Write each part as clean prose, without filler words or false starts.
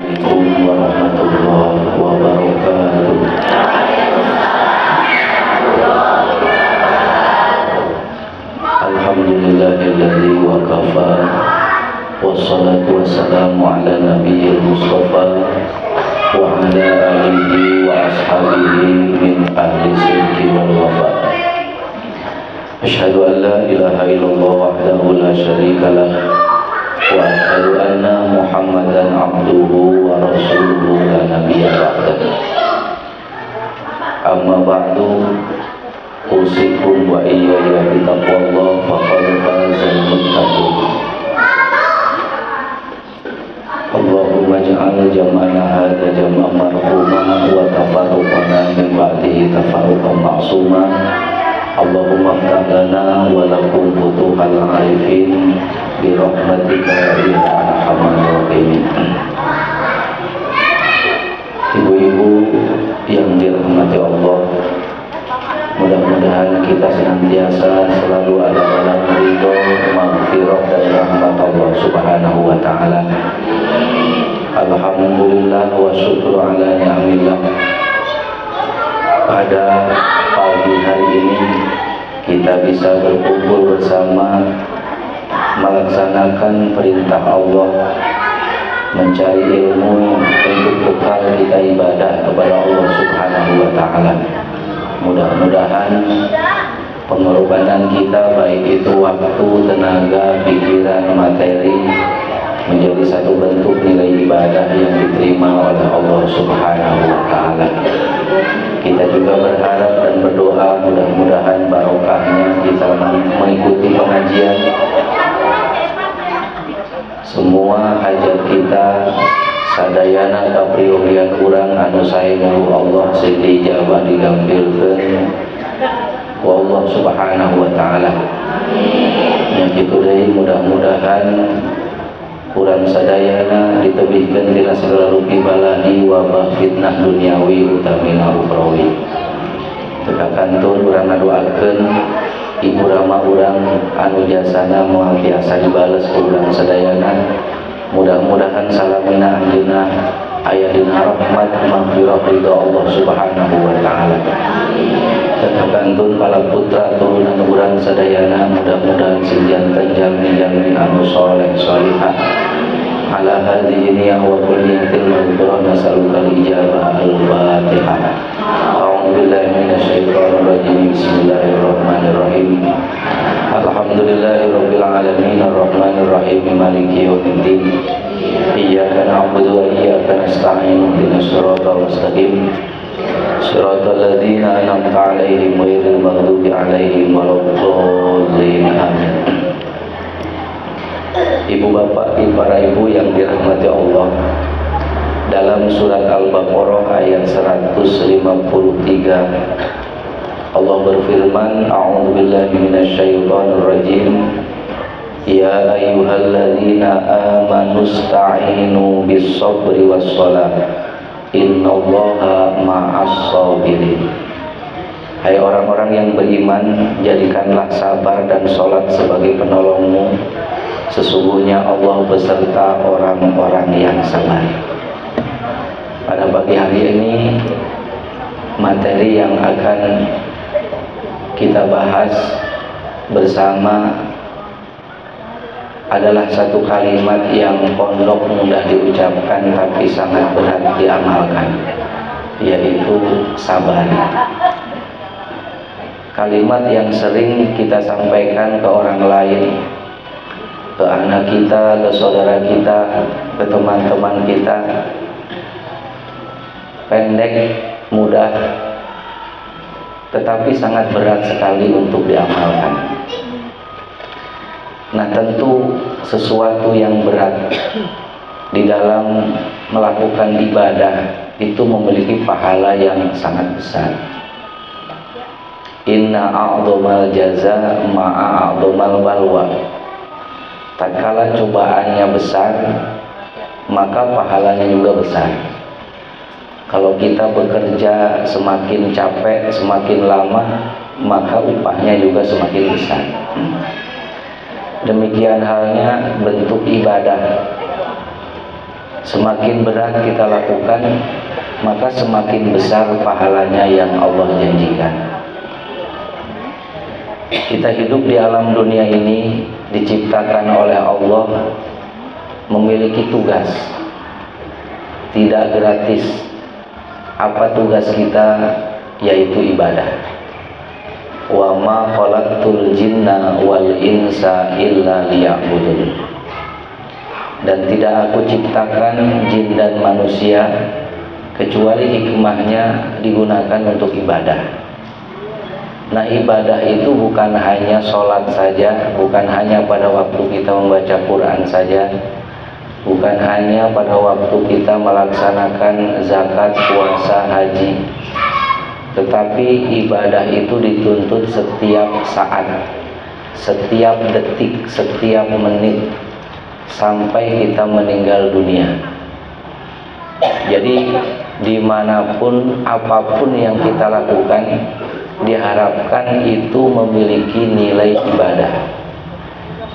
Assalamualaikum warahmatullahi wabarakatuh. Alhamdulillahilladzi wa kafa, wassalatu wassalamu ala nabiyyil mustafa wa ala alihi wa ashabihi min ahli sidqi wal wafa. Asyhadu an la ilaha illallah wahdahu la syarika lah wa asyhadu anna Muhammadan abduhu wa rasuluhu la nabiyya ba'dah. Amma ba'du, usikum wa iyaya bitaqwallah faqad fazal muttaqun. Allahumma ja'al jam'ana hadza jam'an marhuma wa tafarruqana min ba'dihi tafarruqan ma'suma. Allahumma aftah lana wa lakum futuhal arifin bi rahmatika ya arhamar rahimin. Ibu-ibu yang dirahmati Allah, mudah-mudahan kita senantiasa selalu ada dalam ridho, maghfirah dan rahmat Allah Subhanahu wa taala. Alhamdulillah wa syukru ala ni'amillah. Pada pagi hari ini kita bisa berkumpul bersama melaksanakan perintah Allah, mencari ilmu untuk bekal kita ibadah kepada Allah Subhanahu wa taala. Mudah-mudahan pengorbanan kita, baik itu waktu, tenaga, pikiran, materi, menjadi satu bentuk nilai ibadah yang diterima oleh Allah Subhanahu wa taala. Kita juga berharap dan berdoa mudah-mudahan barokahnya kita mengikuti pengajian. Semua hajat kita sadayana kapriyogian urang anu saemoga Allah sing dijabah digampilkeun ku Allah Subhanahu wa taala. Yang kitu deui mudah-mudahan urang sadayana ditebihkeun tina segala rupi balahi wabah fitnah duniawi utamina ukhrawi. Tekakantun urang ngadoakeun ibu rama urang anu jasana moal biasa dibales ku urang sadayana. Mudah-mudahan salamina anjeunna aya dina rahmat maghfirah ridha Allah Subhanahu wa taala. Tekakantun para putra turunan urang sadayana mudah-mudahan sing janten jalmi-jalmi anu saleh salihah. Ala hadhihi niyyah wa kulliyatil maghfirah nas'aluka al-ijabah al-Fatihah. A'udzu billahi minasyaitonir rajim. Bismillahirrahmanirrahim. Alhamdulillahirabbil alamin arrahmanir rahim maliki yaumiddin. Iyyaka na'budu wa iyyaka nasta'in ihdinas siratal mustaqim. Siratal ladzina an'amta 'alaihim ghairil maghdubi 'alaihim waladdallin. Amin. Ibu bapak, para ibu yang dirahmati Allah, dalam surat Al-Baqarah ayat 153 Allah berfirman, a'udzubillahi minasyaitonir rajim. Ya ayyuhalladzina amanu ista'inu bis-sabri was-shalah innallaha ma'as sabirin. Hai orang-orang yang beriman, jadikanlah sabar dan sholat sebagai penolongmu. Sesungguhnya Allah beserta orang-orang yang sabar. Pada pagi hari ini, materi yang akan kita bahas bersama adalah satu kalimat yang pondok mudah diucapkan tapi sangat berat diamalkan, yaitu sabar. Kalimat yang sering kita sampaikan ke orang lain, ke anak kita, ke saudara kita, ke teman-teman kita, pendek, mudah, tetapi sangat berat sekali untuk diamalkan. Nah, tentu sesuatu yang berat di dalam melakukan ibadah itu memiliki pahala yang sangat besar. Inna a'dhamal jaza ma'a a'dhamal balwa. Tatkala cobaannya besar, maka pahalanya juga besar. Kalau kita bekerja semakin capek, semakin lama, maka upahnya juga semakin besar. Demikian halnya bentuk ibadah. Semakin berat kita lakukan, maka semakin besar pahalanya yang Allah janjikan. Kita hidup di alam dunia ini diciptakan oleh Allah, memiliki tugas, tidak gratis. Apa tugas kita? Yaitu ibadah. Wa ma khalaqtul jinna wal insa illa liya'budun. Dan tidak aku ciptakan jin dan manusia kecuali hikmahnya digunakan untuk ibadah. Nah, ibadah itu bukan hanya sholat saja, bukan hanya pada waktu kita membaca Quran saja, bukan hanya pada waktu kita melaksanakan zakat, puasa, haji, tetapi ibadah itu dituntut setiap saat, setiap detik, setiap menit, sampai kita meninggal dunia. Jadi dimanapun, apapun yang kita lakukan, diharapkan itu memiliki nilai ibadah.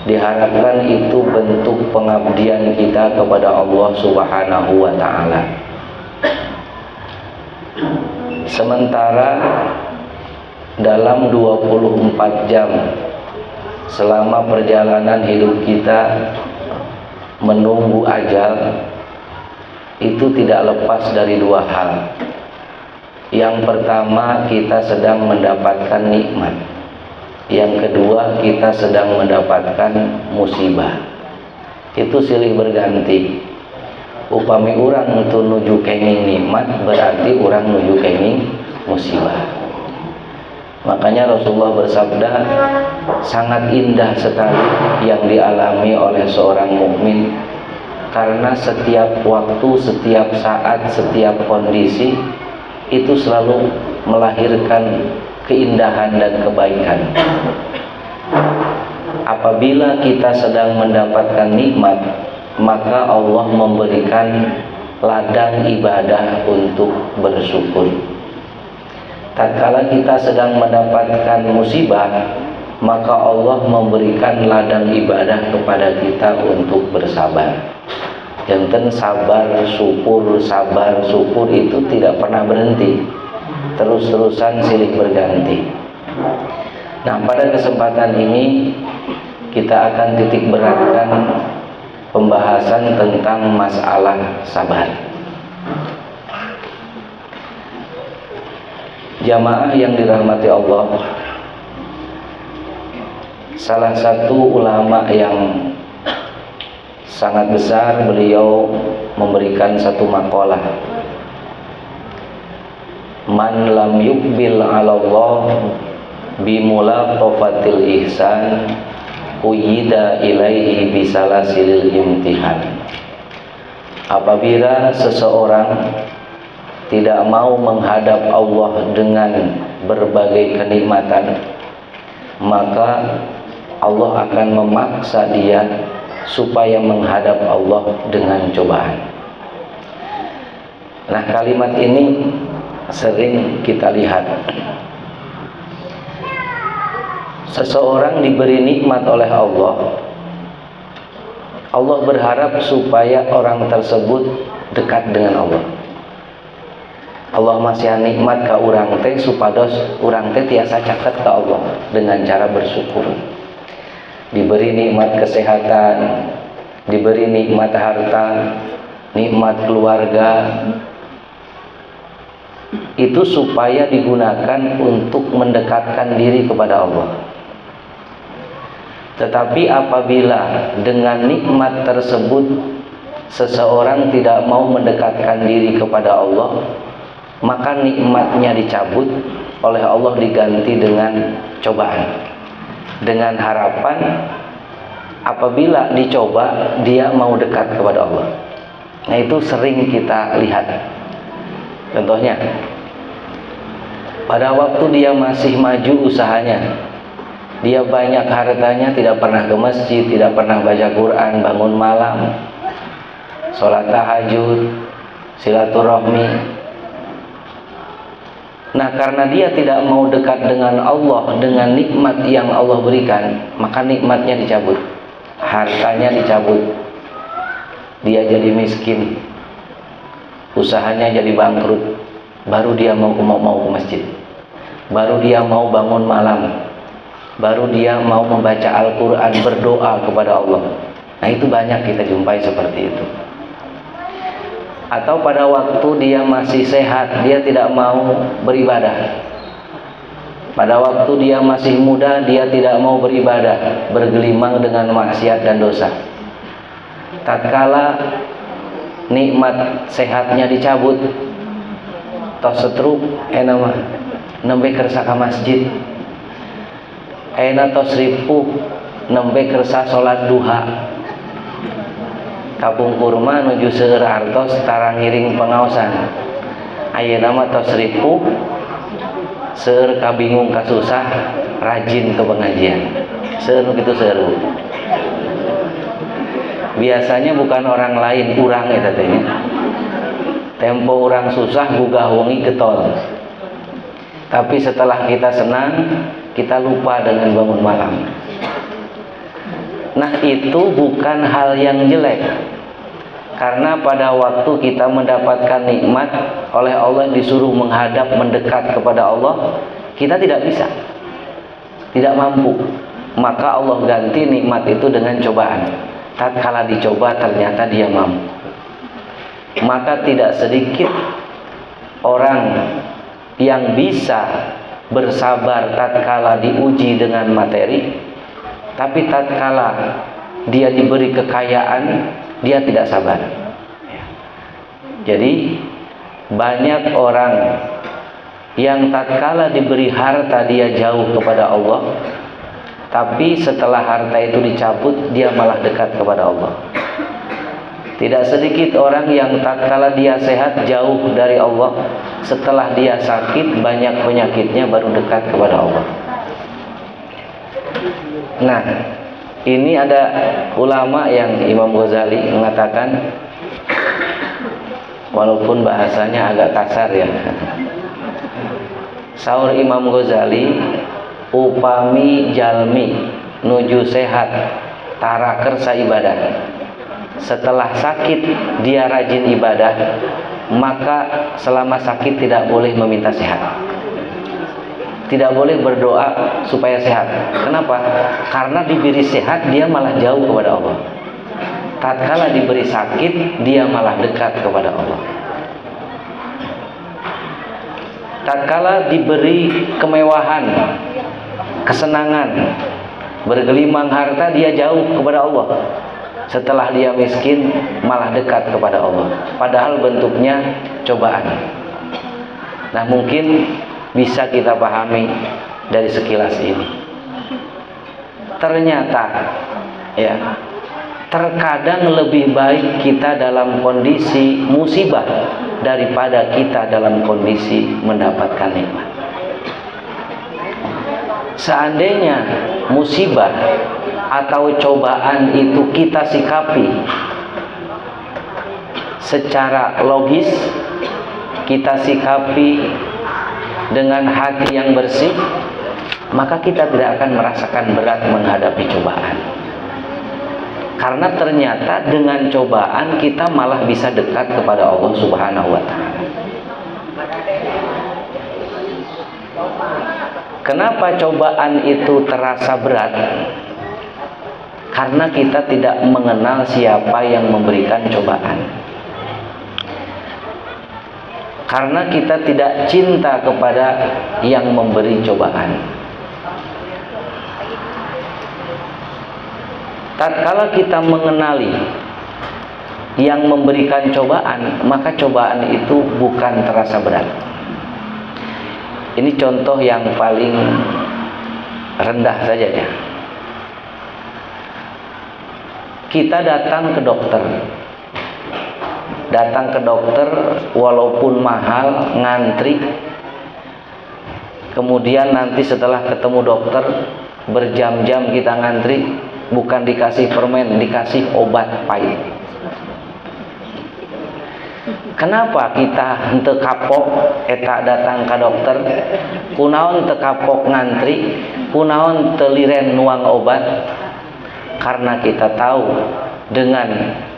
Diharapkan itu bentuk pengabdian kita kepada Allah Subhanahu wa ta'ala. Sementara dalam 24 jam selama perjalanan hidup kita menunggu ajal, itu tidak lepas dari dua hal. Yang pertama, kita sedang mendapatkan nikmat. Yang kedua, kita sedang mendapatkan musibah. Itu silih berganti. Upami orang untuk nuju kenging nikmat, berarti orang nuju kenging musibah. Makanya Rasulullah bersabda, sangat indah sekali yang dialami oleh seorang mukmin, karena setiap waktu, setiap saat, setiap kondisi itu selalu melahirkan keindahan dan kebaikan. Apabila kita sedang mendapatkan nikmat, maka Allah memberikan ladang ibadah untuk bersyukur. Tatkala kita sedang mendapatkan musibah, maka Allah memberikan ladang ibadah kepada kita untuk bersabar. Janten sabar syukur itu tidak pernah berhenti, terus-terusan silih berganti. Nah, pada kesempatan ini kita akan titik beratkan pembahasan tentang masalah sabar. Jamaah yang dirahmati Allah, salah satu ulama yang sangat besar, beliau memberikan satu makalah, man lam yukbil ala Allah bimulaqafatil ihsan uyida ilaihi bisalasilil imtihan. Apabila seseorang tidak mau menghadap Allah dengan berbagai kenikmatan, maka Allah akan memaksa dia supaya menghadap Allah dengan cobaan. Nah, kalimat ini sering kita lihat. Seseorang diberi nikmat oleh Allah, Allah berharap supaya orang tersebut dekat dengan Allah. Allah masih nikmat ke urang teh supados urang teh tiasa caket ke Allah dengan cara bersyukur. Diberi nikmat kesehatan, diberi nikmat harta, nikmat keluarga, itu supaya digunakan untuk mendekatkan diri kepada Allah. Tetapi apabila dengan nikmat tersebut seseorang tidak mau mendekatkan diri kepada Allah, maka nikmatnya dicabut oleh Allah, diganti dengan cobaan, dengan harapan apabila dicoba dia mau dekat kepada Allah. Nah, itu sering kita lihat. Contohnya, pada waktu dia masih maju usahanya, dia banyak hartanya, tidak pernah ke masjid, tidak pernah baca Quran, bangun malam, sholat tahajud, silaturahmi. Nah, karena dia tidak mau dekat dengan Allah dengan nikmat yang Allah berikan, maka nikmatnya dicabut, hartanya dicabut, dia jadi miskin, usahanya jadi bangkrut, baru dia mau ke masjid, baru dia mau bangun malam, baru dia mau membaca Al-Quran, berdoa kepada Allah. Nah, itu banyak kita jumpai seperti itu. Atau pada waktu dia masih sehat, dia tidak mau beribadah. Pada waktu dia masih muda, dia tidak mau beribadah, bergelimang dengan maksiat dan dosa. Tatkala nikmat sehatnya dicabut, tos setruk mah nembe kersa ka masjid, tos ripuh nembe kersa salat duha, kapung kurma nuju seueur hartos tara ngiring pengaosan, ayeuna mah tos ripuh seueur kabingung kasusah rajin ke pengajian, seueur kitu seueur. Biasanya bukan orang lain, urang eta teh nya. Tempo orang susah gugah wengi getol. Tapi setelah kita senang, kita lupa dengan bangun malam. Nah, itu bukan hal yang jelek. Karena pada waktu kita mendapatkan nikmat oleh Allah, disuruh menghadap, mendekat kepada Allah, kita tidak bisa, tidak mampu. Maka Allah ganti nikmat itu dengan cobaan. Tatkala dicoba ternyata dia mampu. Maka tidak sedikit orang yang bisa bersabar tatkala diuji dengan materi, tapi tatkala dia diberi kekayaan, dia tidak sabar. Jadi banyak orang yang tatkala diberi harta dia jauh kepada Allah, tapi setelah harta itu dicabut dia malah dekat kepada Allah. Tidak sedikit orang yang tatkala dia sehat jauh dari Allah, setelah dia sakit banyak penyakitnya baru dekat kepada Allah. Nah, ini ada ulama yang Imam Ghazali mengatakan, walaupun bahasanya agak kasar ya. Saur Imam Ghazali, upami jalmi nuju sehat tara kersa ibadah, setelah sakit dia rajin ibadah, maka selama sakit tidak boleh meminta sehat, tidak boleh berdoa supaya sehat. Kenapa? Karena diberi sehat dia malah jauh kepada Allah. Tatkala diberi sakit dia malah dekat kepada Allah. Tatkala diberi kemewahan, kesenangan, bergelimang harta, dia jauh kepada Allah. Setelah dia miskin malah dekat kepada Allah, padahal bentuknya cobaan. Nah, mungkin bisa kita pahami dari sekilas ini. Ternyata ya, terkadang lebih baik kita dalam kondisi musibah daripada kita dalam kondisi mendapatkan nikmat. Seandainya musibah atau cobaan itu kita sikapi secara logis, kita sikapi dengan hati yang bersih, maka kita tidak akan merasakan berat menghadapi cobaan. Karena ternyata dengan cobaan kita malah bisa dekat kepada Allah Subhanahu wa ta'ala. Kenapa cobaan itu terasa berat? Karena kita tidak mengenal siapa yang memberikan cobaan. Karena kita tidak cinta kepada yang memberi cobaan. Tatkala kita mengenali yang memberikan cobaan, maka cobaan itu bukan terasa berat. Ini contoh yang paling rendah saja ya. Kita datang ke dokter. Datang ke dokter walaupun mahal, ngantri. Kemudian nanti setelah ketemu dokter berjam-jam kita ngantri, bukan dikasih permen, dikasih obat pahit. Kenapa kita henteu kapok eta datang ke dokter? Kunaon teu kapok ngantri? Kunaon teu liren nuang obat? Karena kita tahu dengan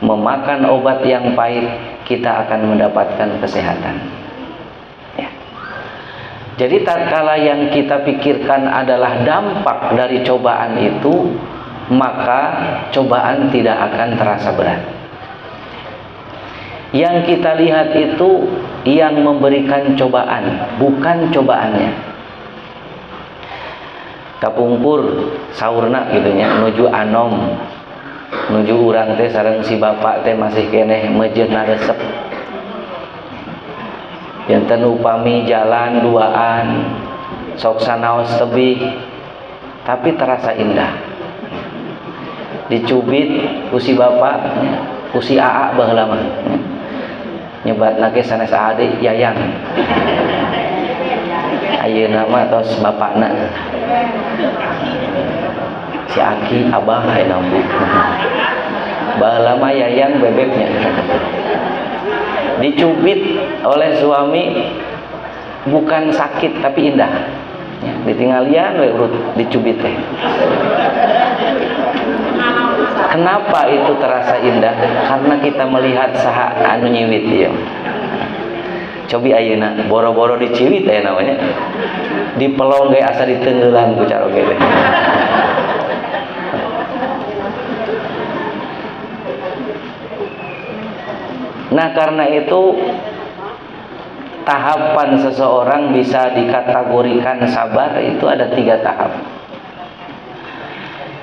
memakan obat yang pahit kita akan mendapatkan kesehatan. Ya. Jadi tatkala yang kita pikirkan adalah dampak dari cobaan itu, maka cobaan tidak akan terasa berat. Yang kita lihat itu yang memberikan cobaan, bukan cobaannya. Kapungkur saurna gitunya nuju anom, nuju urang teh sareng si bapak teh masih keneh mejeuna resep. Yanten upami jalan duaan sok sanaos tebih tapi terasa indah. Dicubit ku si bapak, ku si aa baheula mah. Nyebatna ge sanes ade yayang. Ayeuna mah tos bapakna. Si Aki abah ayeuna bu. Baheula mah yayang bebeknya. Dicubit oleh suami bukan sakit tapi indah. Ya, ditinggalian we urut dicubit teh. Kenapa itu terasa indah? Karena kita melihat saha anu nyiwit ieu. Cobi ayeuna boro-boro diciwit aya namanya. Dipelong ge asa diteungeulan ku caroge teh. Nah, karena itu tahapan seseorang bisa dikategorikan sabar itu ada 3 tahap.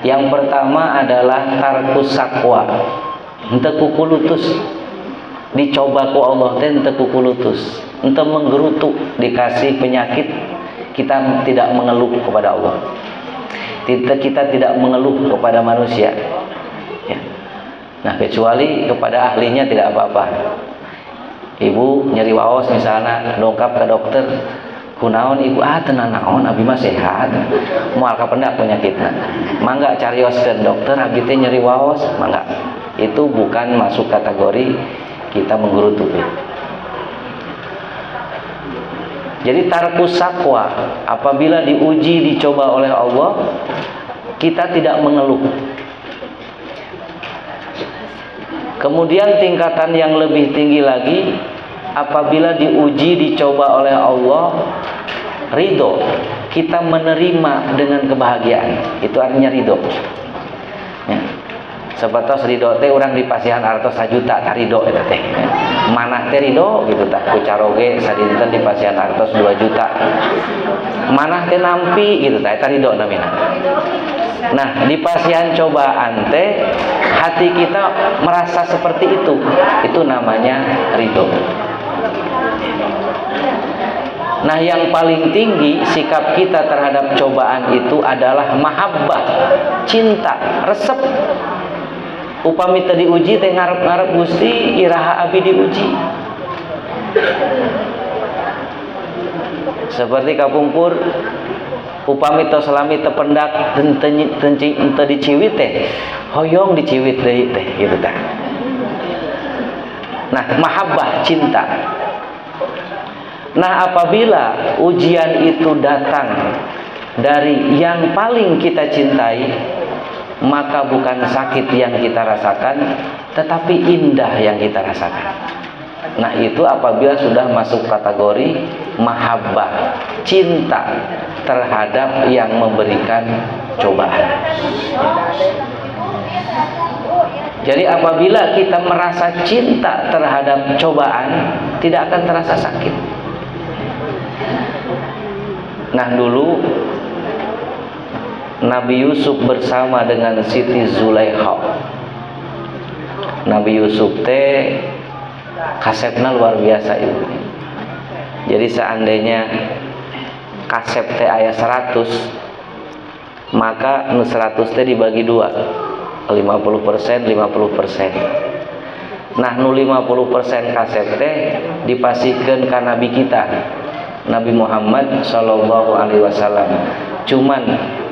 Yang pertama adalah tarkus sakwa, henteu kukulutus, dicoba ku Allah teh henteu kukulutus, henteu menggerutu, dikasih penyakit kita tidak mengeluh kepada Allah, kita tidak mengeluh kepada manusia ya. Nah, kecuali kepada ahlinya tidak apa-apa. Ibu nyeri waos misalnya dongkap ke dokter, kunaon ibu tenan naon abi mah sehat moal kapendak penyakitna mangga carioskeun dokter abi teh nyeri waos mangga. Itu bukan masuk kategori kita menggerutu. Jadi tarkus sakwa, apabila diuji dicoba oleh Allah kita tidak mengeluh. Kemudian tingkatan yang lebih tinggi lagi, apabila diuji dicoba oleh Allah, ridho, kita menerima dengan kebahagiaan. Itu artinya ridho ya. Sebatas ridho teh orang di pasihan artos 1 juta tah ridho eta teh. Manah teh ridho gitu tah ku caroge sadinten di pasihan artos 2 juta. Manah teh nampi gitu tah eta ridho namina. Nah, di pasihan cobaan teh hati kita merasa seperti itu. Itu namanya ridho. Nah, yang paling tinggi sikap kita terhadap cobaan itu adalah mahabbah, cinta, resep. Upami teu diuji teh ngarep-ngarep Gusti iraha abi diuji. Seperti kapungkur upami tos salami teu pendak teu diciwit teh hoyong diciwit deui teh gitu tah. Nah, mahabbah, cinta. Nah, apabila ujian itu datang dari yang paling kita cintai, maka bukan sakit yang kita rasakan, tetapi indah yang kita rasakan. Nah, itu apabila sudah masuk kategori mahabbah, cinta terhadap yang memberikan cobaan. Jadi apabila kita merasa cinta terhadap cobaan, tidak akan terasa sakit. Nah, dulu Nabi Yusuf bersama dengan Siti Zulaikha. Nabi Yusuf teh kasepna luar biasa itu. Jadi seandainya kasep teh aya 100, maka nu 100 teh dibagi 2, 50%, 50%. Nah, nu 50% kasep teh dipasihkeun ka nabi kita, Nabi Muhammad sallallahu alaihi wasallam. Cuman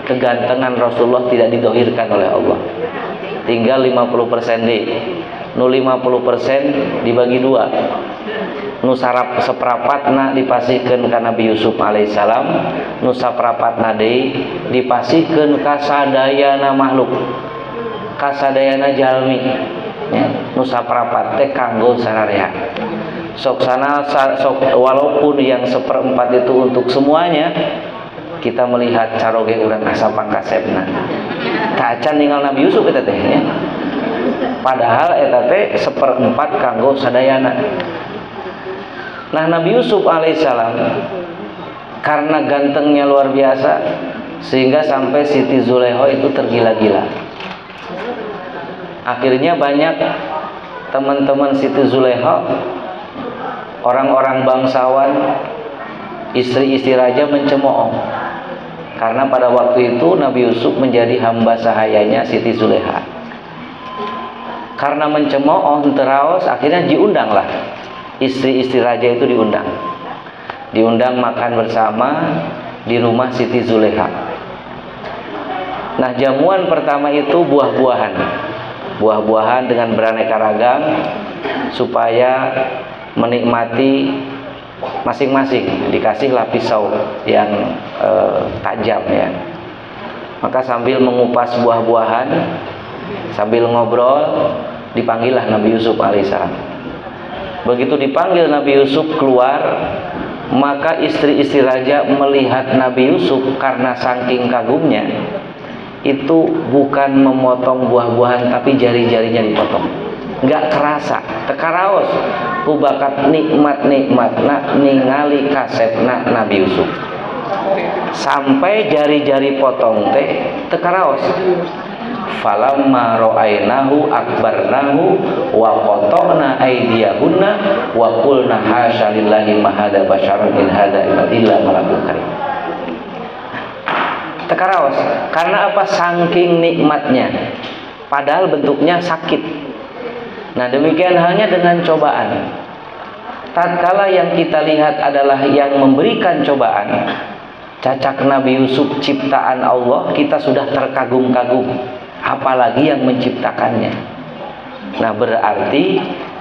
kegantengan Rasulullah tidak didohirkan oleh Allah. Tinggal 50% deh. Nu 50% dibagi 2. Nu saprapatna dipasihkeun ka Nabi Yusuf alaihissalam, nu saprapatna deui dipasihkeun ka sadayana makhluk, ka sadayana jalmi. ya, nusa prapat teh kanggo sarareha. Sok walaupun yang seperempat itu untuk semuanya, kita melihat caroge urang asa pangkasepna. Tak acan ninggal Nabi Yusuf eta teh ya. Padahal eta teh seperempat kanggo sadayana. Nah, Nabi Yusuf alaihissalam karena gantengnya luar biasa sehingga sampai Siti Zulekho itu tergila-gila. Akhirnya banyak teman-teman Siti Zulekho, orang-orang bangsawan, istri-istri raja mencemooh. Karena pada waktu itu Nabi Yusuf menjadi hamba sahayanya Siti Zulekha. Karena mencemooh teraos, akhirnya diundanglah istri-istri raja itu diundang makan bersama di rumah Siti Zulekha. Nah, jamuan pertama itu buah-buahan dengan beraneka ragam supaya menikmati masing-masing, dikasihlah pisau yang tajam ya. Maka sambil mengupas buah-buahan, sambil ngobrol, dipanggillah Nabi Yusuf alaihissalam. Begitu dipanggil Nabi Yusuf keluar, maka istri-istri raja melihat Nabi Yusuf karena saking kagumnya, itu bukan memotong buah-buahan tapi jari-jarinya dipotong. Nggak kerasa, tekaraos ku bakat nikmat-nikmatna ningali kasepna Nabi Yusuf. Sampai jari-jari potong teh tekaraos. Falamma ra'ainahu akbarnahu wa qata'na aydiyahunna wa qulna hasya lillahi ma hadza basyarun in hadza illa malakun karim. Tekaraos, karena apa? Saking nikmatnya, padahal bentuknya sakit. Nah, demikian halnya dengan cobaan. Tatkala yang kita lihat adalah yang memberikan cobaan, cacak Nabi Yusuf ciptaan Allah, kita sudah terkagum-kagum, apalagi yang menciptakannya. Nah, berarti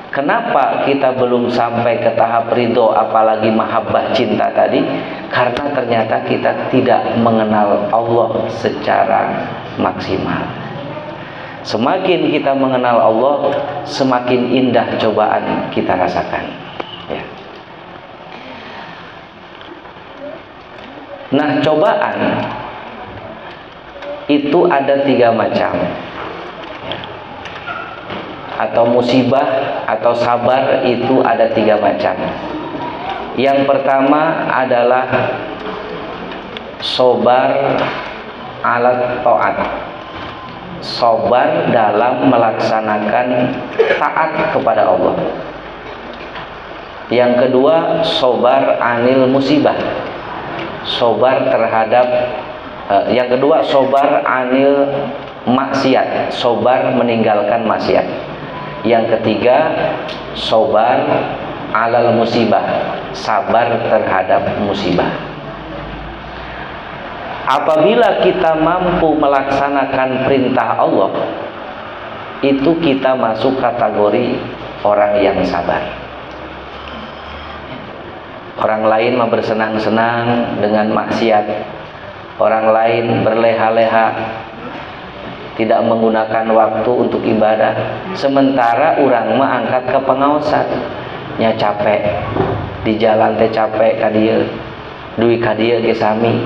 kenapa kita belum sampai ke tahap ridho, apalagi mahabbah cinta tadi? Karena ternyata kita tidak mengenal Allah secara maksimal. Semakin kita mengenal Allah, semakin indah cobaan kita rasakan ya. Nah, cobaan itu ada 3 macam, atau musibah atau sabar itu ada 3 macam. Yang pertama adalah sobar alat ta'at, sobar dalam melaksanakan taat kepada Allah. Yang kedua sobar anil musibah, sobar terhadap yang kedua sobar anil maksiat, sobar meninggalkan maksiat. Yang ketiga sobar alal musibah, sabar terhadap musibah. Apabila kita mampu melaksanakan perintah Allah, itu kita masuk kategori orang yang sabar. Orang lain mah bersenang-senang dengan maksiat, orang lain berleha-leha, tidak menggunakan waktu untuk ibadah, sementara orang mah angkat ke pengaosan, nya capek di jalan teh, capek kadieu duwi kadieu ge sami,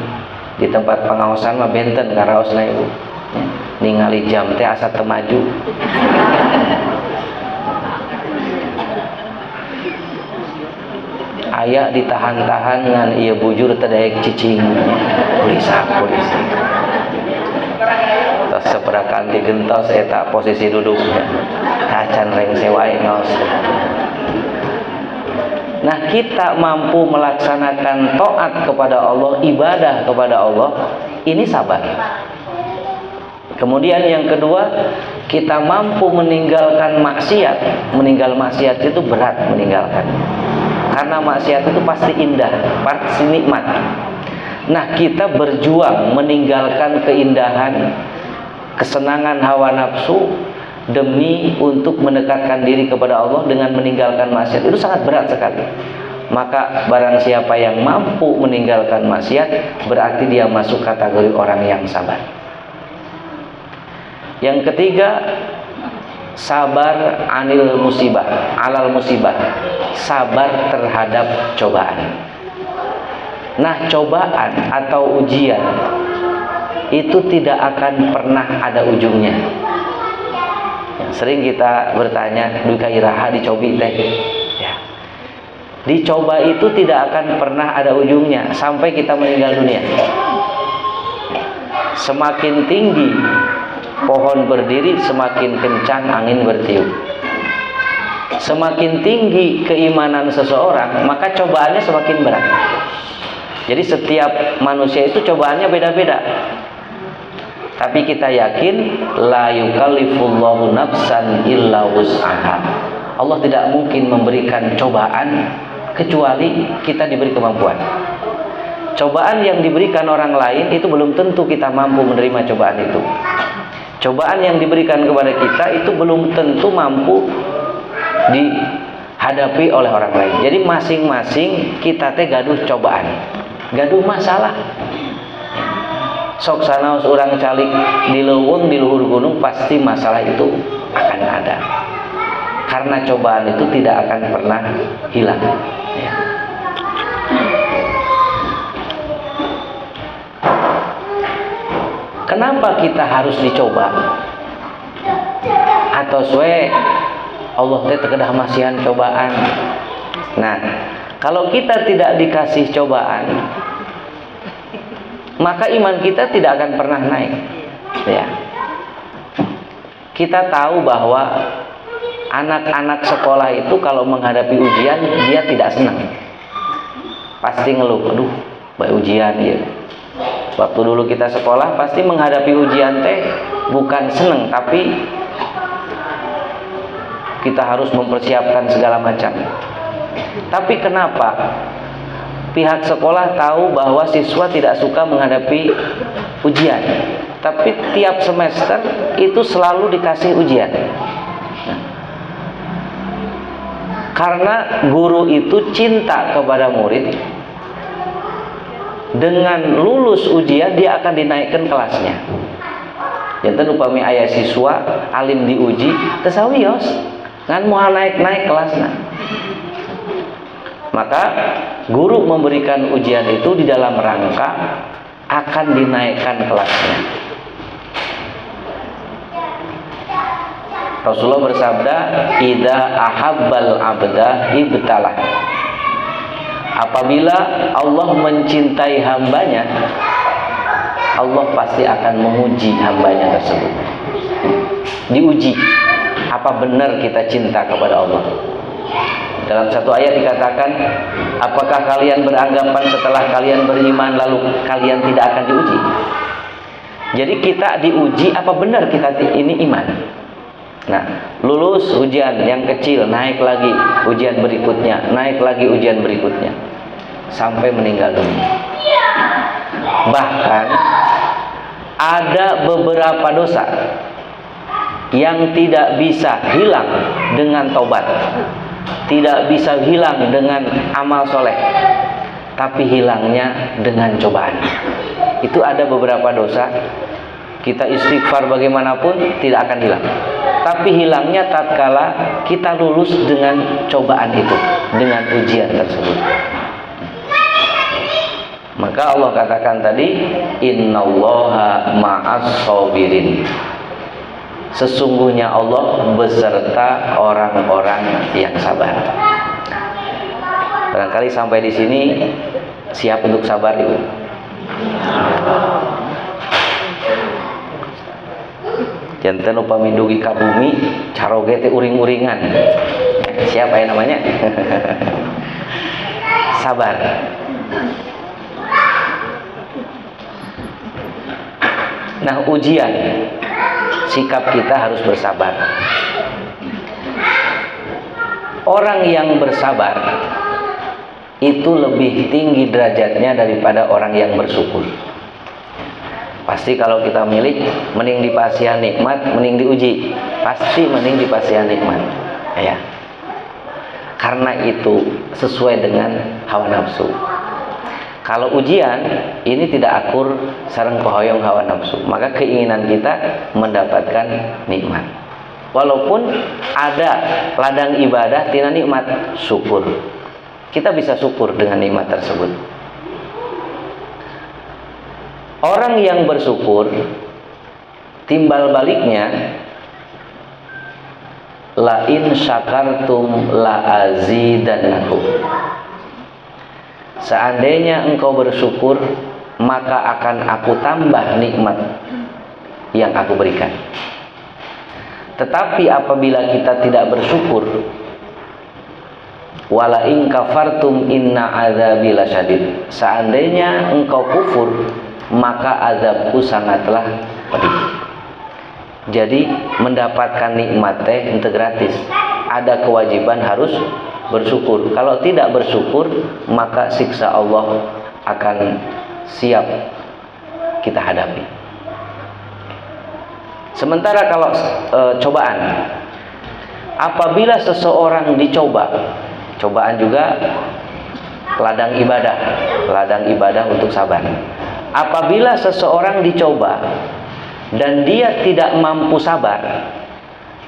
di tempat pengaosan mah benten ngaraosna ibu ningali jam teh asa teu maju. Aya ditahan-tahan ngan ieu bujur teh daek cicing, polisi tos seperakan digentos eta posisi duduknya acan rengse wae ngaos. Nah, kita mampu melaksanakan taat kepada Allah, ibadah kepada Allah, ini sabar. Kemudian yang kedua, kita mampu meninggalkan maksiat. Meninggal maksiat itu berat meninggalkan, karena maksiat itu pasti indah, pasti nikmat. Nah, kita berjuang meninggalkan keindahan, kesenangan hawa nafsu demi untuk mendekatkan diri kepada Allah dengan meninggalkan maksiat, itu sangat berat sekali. Maka barang siapa yang mampu meninggalkan maksiat, berarti dia masuk kategori orang yang sabar. Yang ketiga, sabar anil musibah, alal musibah, sabar terhadap cobaan. Nah, cobaan atau ujian itu tidak akan pernah ada ujungnya. Sering kita bertanya, duka iraha dicobi teh. Ya. Dicoba itu tidak akan pernah ada ujungnya sampai kita meninggal dunia. Semakin tinggi pohon berdiri, semakin kencang angin bertiup. Semakin tinggi keimanan seseorang, maka cobaannya semakin berat. Jadi setiap manusia itu cobaannya beda-beda. Tapi kita yakin la yukallifullahu nafsan illa wus'aha. Allah tidak mungkin memberikan cobaan kecuali kita diberi kemampuan. Cobaan yang diberikan orang lain itu belum tentu kita mampu menerima cobaan itu. Cobaan yang diberikan kepada kita itu belum tentu mampu dihadapi oleh orang lain. Jadi masing-masing kita teh gaduh cobaan, gaduh masalah. Sok sanaos urang calik di leuweung di luhur gunung, pasti masalah itu akan ada. Karena cobaan itu tidak akan pernah hilang. Ya. Kenapa kita harus dicoba? Atau suwe Allah teh kedah masihan cobaan. Nah, kalau kita tidak dikasih cobaan, maka iman kita tidak akan pernah naik. Ya. Kita tahu bahwa anak-anak sekolah itu kalau menghadapi ujian dia tidak senang. Pasti ngeluh, aduh, baik ujian ya. Waktu dulu kita sekolah pasti menghadapi ujian teh bukan senang, tapi kita harus mempersiapkan segala macam. Tapi kenapa pihak sekolah tahu bahwa siswa tidak suka menghadapi ujian, tapi tiap semester itu selalu dikasih ujian? Karena guru itu cinta kepada murid. Dengan lulus ujian dia akan dinaikkan kelasnya. Janten upami aya siswa alim diuji tesawios ngan moal naik-naik kelasna. Maka guru memberikan ujian itu di dalam rangka akan dinaikkan kelasnya. Rasulullah bersabda, "Idza ahabbal abda ibtalah." Apabila Allah mencintai hambanya, Allah pasti akan menguji hambanya tersebut. Diuji, apa benar kita cinta kepada Allah? Dalam satu ayat dikatakan, apakah kalian beranggapan setelah kalian beriman lalu kalian tidak akan diuji? Jadi kita diuji apa benar kita ini iman. Nah, lulus ujian yang kecil, naik lagi ujian berikutnya, naik lagi ujian berikutnya, sampai meninggal dunia. Bahkan ada beberapa dosa yang tidak bisa hilang dengan taubat, tidak bisa hilang dengan amal soleh, tapi hilangnya dengan cobaan. Itu ada beberapa dosa kita istighfar bagaimanapun tidak akan hilang, tapi hilangnya tatkala kita lulus dengan cobaan itu, dengan ujian tersebut. Maka Allah katakan tadi, innallaha ma'as sabirin. Sesungguhnya Allah beserta orang-orang yang sabar. Barangkali sampai di sini siap untuk sabar, Ibu. Janten upami dugi ka bumi caroge teh uring-uringan. Siapa yang namanya? Sabar. Nah, ujian, sikap kita harus bersabar. Orang yang bersabar itu lebih tinggi derajatnya daripada orang yang bersyukur. Pasti kalau kita milik, mending dipasihan nikmat, mending diuji. Pasti mending dipasihan nikmat. Ya. Karena itu sesuai dengan hawa nafsu. Kalau ujian ini tidak akur sareng kohoyong hawa nafsu, maka keinginan kita mendapatkan nikmat. Walaupun ada ladang ibadah tina nikmat, syukur. Kita bisa syukur dengan nikmat tersebut. Orang yang bersyukur, timbal baliknya, la in syakartum la azidannakum. Seandainya engkau bersyukur, maka akan aku tambah nikmat yang aku berikan. Tetapi apabila kita tidak bersyukur, wala in kafartum inna adzabi lasyadid. Seandainya engkau kufur, maka azabku sangatlah pedih. Jadi mendapatkan nikmat teh ente gratis. Ada kewajiban harus bersyukur. Kalau tidak bersyukur, maka siksa Allah akan siap kita hadapi. Sementara kalau cobaan, apabila seseorang dicoba, cobaan juga ladang ibadah untuk sabar. Apabila seseorang dicoba dan dia tidak mampu sabar,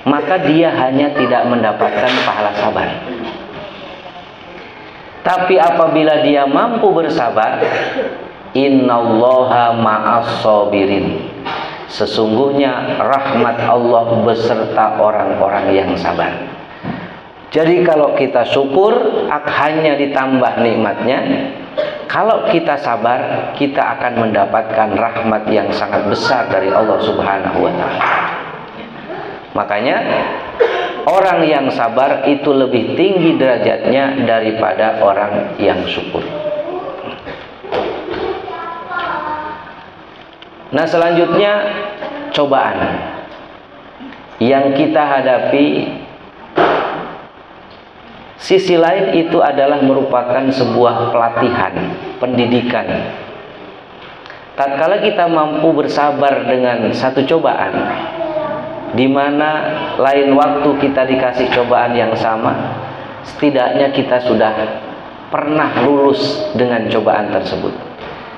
maka dia hanya tidak mendapatkan pahala sabar. Tapi apabila dia mampu bersabar, innallaha ma'as sabirin. Sesungguhnya rahmat Allah beserta orang-orang yang sabar. Jadi kalau kita syukur hanya ditambah nikmatnya. Kalau kita sabar, kita akan mendapatkan rahmat yang sangat besar dari Allah Subhanahu wa taala. Makanya orang yang sabar itu lebih tinggi derajatnya daripada orang yang syukur. Nah, selanjutnya cobaan yang kita hadapi, sisi lain itu adalah merupakan sebuah pelatihan, pendidikan. Tatkala kita mampu bersabar dengan satu cobaan, di mana lain waktu kita dikasih cobaan yang sama, setidaknya kita sudah pernah lulus dengan cobaan tersebut.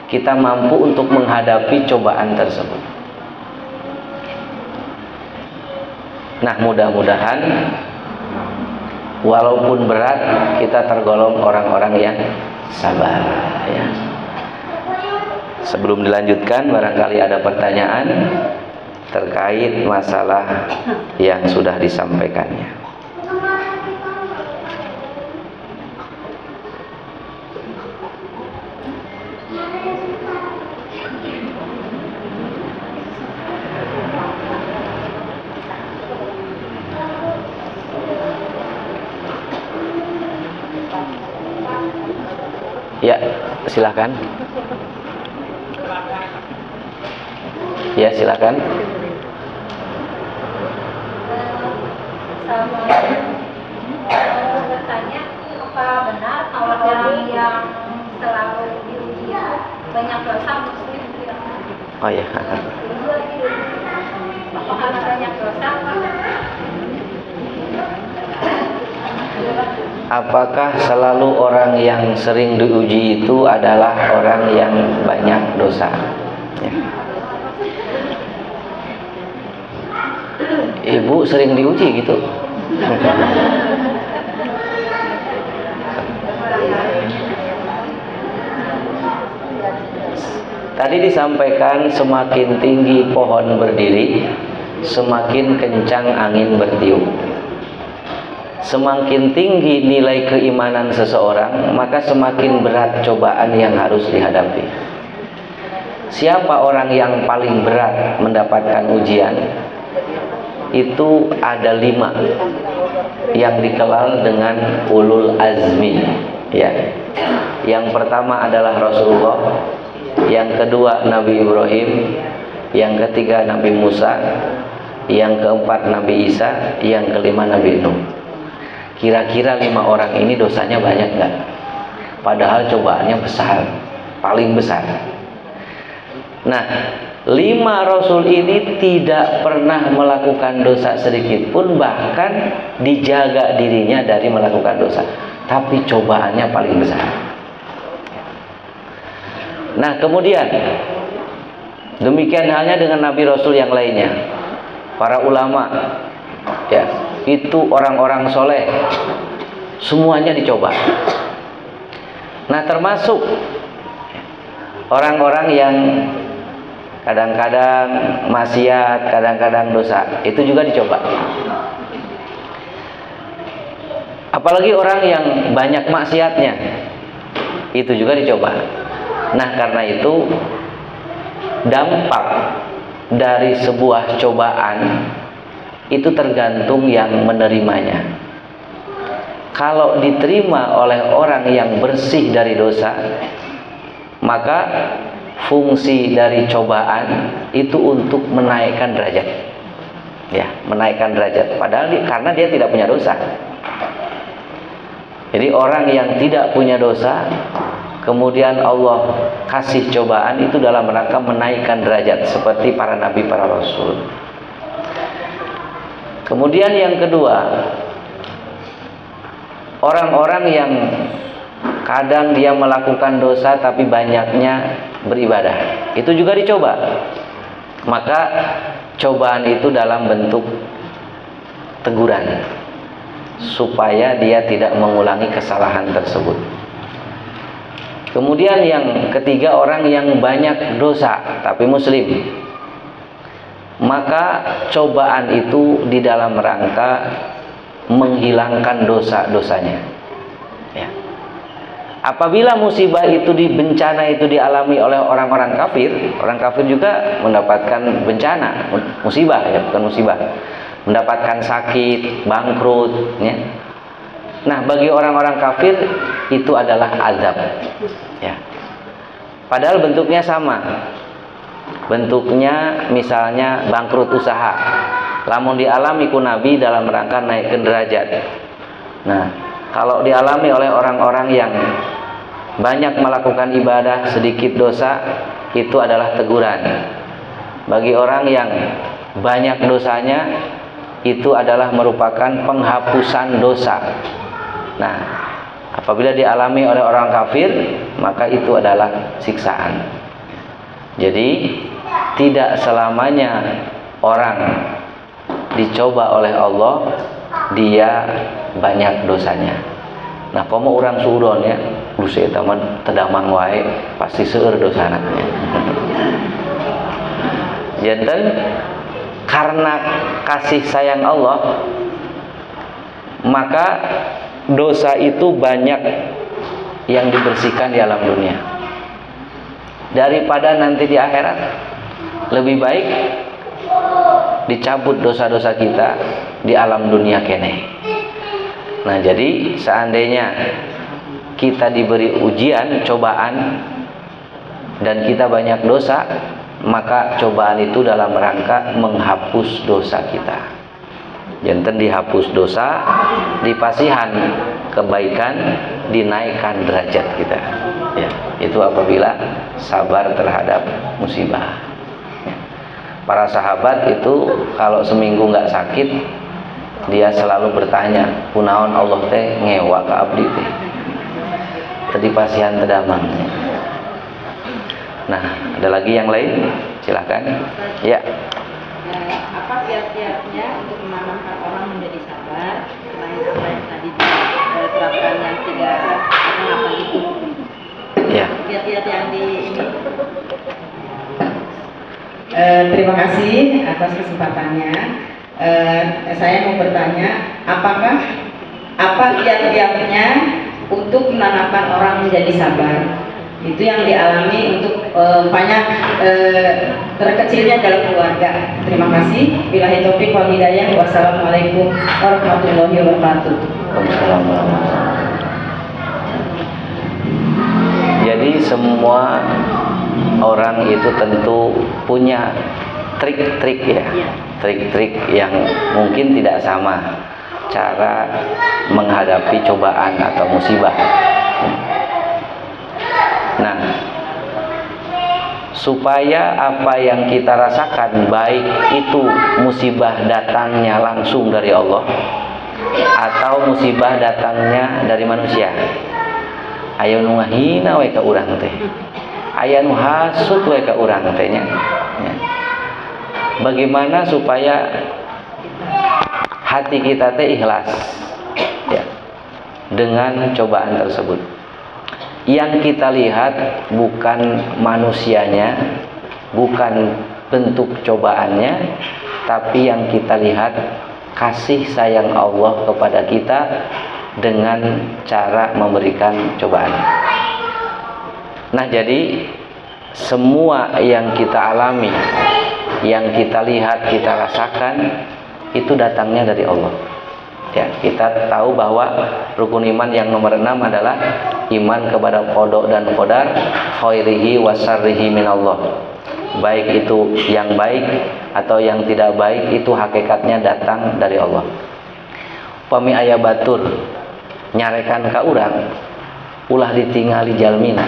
Kita mampu untuk menghadapi cobaan tersebut. Nah, mudah-mudahan walaupun berat, kita tergolong orang-orang yang sabar, ya. Sebelum dilanjutkan, barangkali ada pertanyaan terkait masalah yang sudah disampaikannya. Ya, silakan. Ya, silakan. Bertanya, apa benar kalau orang yang selalu diuji banyak dosa muslim? Oh ya. Apakah banyak dosa? Apakah selalu orang yang sering diuji itu adalah orang yang banyak dosa? Ya. Ibu sering diuji gitu? Tadi disampaikan semakin tinggi pohon berdiri, semakin kencang angin bertiup. Semakin tinggi nilai keimanan seseorang, maka semakin berat cobaan yang harus dihadapi. Siapa orang yang paling berat mendapatkan ujian? Itu ada 5 yang dikenal dengan ulul azmi, ya. Yang pertama adalah Rasulullah, yang kedua Nabi Ibrahim, yang ketiga Nabi Musa, yang keempat Nabi Isa, yang kelima Nabi Nuh. Kira-kira 5 orang ini dosanya banyak nggak? Padahal cobaannya besar, paling besar. Nah, 5 Rasul ini tidak pernah melakukan dosa sedikit pun, bahkan dijaga dirinya dari melakukan dosa. Tapi cobaannya paling besar. Nah, kemudian demikian halnya dengan Nabi Rasul yang lainnya. Para ulama ya, itu orang-orang soleh, semuanya dicoba. Nah, termasuk orang-orang yang kadang-kadang maksiat, kadang-kadang dosa, itu juga dicoba. Apalagi orang yang banyak maksiatnya, itu juga dicoba. Nah, karena itu dampak dari sebuah cobaan itu tergantung yang menerimanya. Kalau diterima oleh orang yang bersih dari dosa, maka fungsi dari cobaan itu untuk menaikkan derajat, ya, menaikkan derajat. Padahal karena dia tidak punya dosa. Jadi orang yang tidak punya dosa, kemudian Allah kasih cobaan, itu dalam rangka menaikkan derajat, seperti para nabi, para rasul. Kemudian yang kedua, orang-orang yang kadang dia melakukan dosa tapi banyaknya beribadah, itu juga dicoba. Maka cobaan itu dalam bentuk teguran, supaya dia tidak mengulangi kesalahan tersebut. Kemudian yang ketiga, orang yang banyak dosa tapi muslim, maka cobaan itu di dalam rangka menghilangkan dosa-dosanya, ya. Apabila musibah itu, di bencana itu dialami oleh orang-orang kafir, orang kafir juga mendapatkan bencana, musibah, ya, bukan musibah, mendapatkan sakit, bangkrut, ya. Nah, bagi orang-orang kafir itu adalah azab, ya. Padahal bentuknya sama. Bentuknya misalnya bangkrut usaha, lamun dialami ku Nabi dalam rangka naikkan derajat. Nah, kalau dialami oleh orang-orang yang banyak melakukan ibadah, sedikit dosa, itu adalah teguran. Bagi orang yang banyak dosanya, itu adalah merupakan penghapusan dosa. Nah, apabila dialami oleh orang kafir, maka itu adalah siksaan. Jadi tidak selamanya orang dicoba oleh Allah dia banyak dosanya. Nah, komo orang suudon ya, lusi taman tedamang wae pasti seueur dosana. Janten karena kasih sayang Allah, maka dosa itu banyak yang dibersihkan di alam dunia. Daripada nanti di akhirat, lebih baik dicabut dosa-dosa kita di alam dunia kene. Nah, jadi seandainya kita diberi ujian, cobaan, dan kita banyak dosa, maka cobaan itu dalam rangka menghapus dosa kita. Janten dihapus dosa, dipasihan kebaikan, dinaikkan derajat kita, ya. Itu apabila sabar terhadap musibah. Para sahabat itu kalau seminggu nggak sakit, dia selalu bertanya, kunaon Allah teh ngewa ka abdi teh, tadi pasihan tedamang. Nah, ada lagi yang lain? Silakan. Ya. Apa kiat-kiatnya untuk menanamkan orang menjadi sabar selain apa yang tadi diterapkan yang 3 itu? Ya. Kiat-kiat yang di ini. Terima kasih atas kesempatannya. Saya mau bertanya, apa kiat-kiatnya untuk menanamkan orang menjadi sabar? Itu yang dialami untuk banyak terkecilnya dalam keluarga. Terima kasih. Billahi taufiq wal hidayah. Wassalamualaikum warahmatullahi wabarakatuh. Jadi semua orang itu tentu punya trik-trik, ya, trik-trik yang mungkin tidak sama cara menghadapi cobaan atau musibah. Nah, supaya apa yang kita rasakan, baik itu musibah datangnya langsung dari Allah atau musibah datangnya dari manusia, aya nu ngahina we ka urang teh, aya nu hasut we ka urang teh nya. Bagaimana supaya hati kita teh ikhlas ya dengan cobaan tersebut. Yang kita lihat bukan manusianya, bukan bentuk cobaannya, tapi yang kita lihat kasih sayang Allah kepada kita dengan cara memberikan cobaan. Nah, jadi semua yang kita alami, yang kita lihat, kita rasakan, itu datangnya dari Allah. Ya, kita tahu bahwa rukun iman yang nomor 6 adalah iman kepada qada dan qadar, khairihi wa syarrihi minallah. Baik itu yang baik atau yang tidak baik, itu hakikatnya datang dari Allah. Pami aya batur nyarekan ka urang, ulah ditingali jalmina,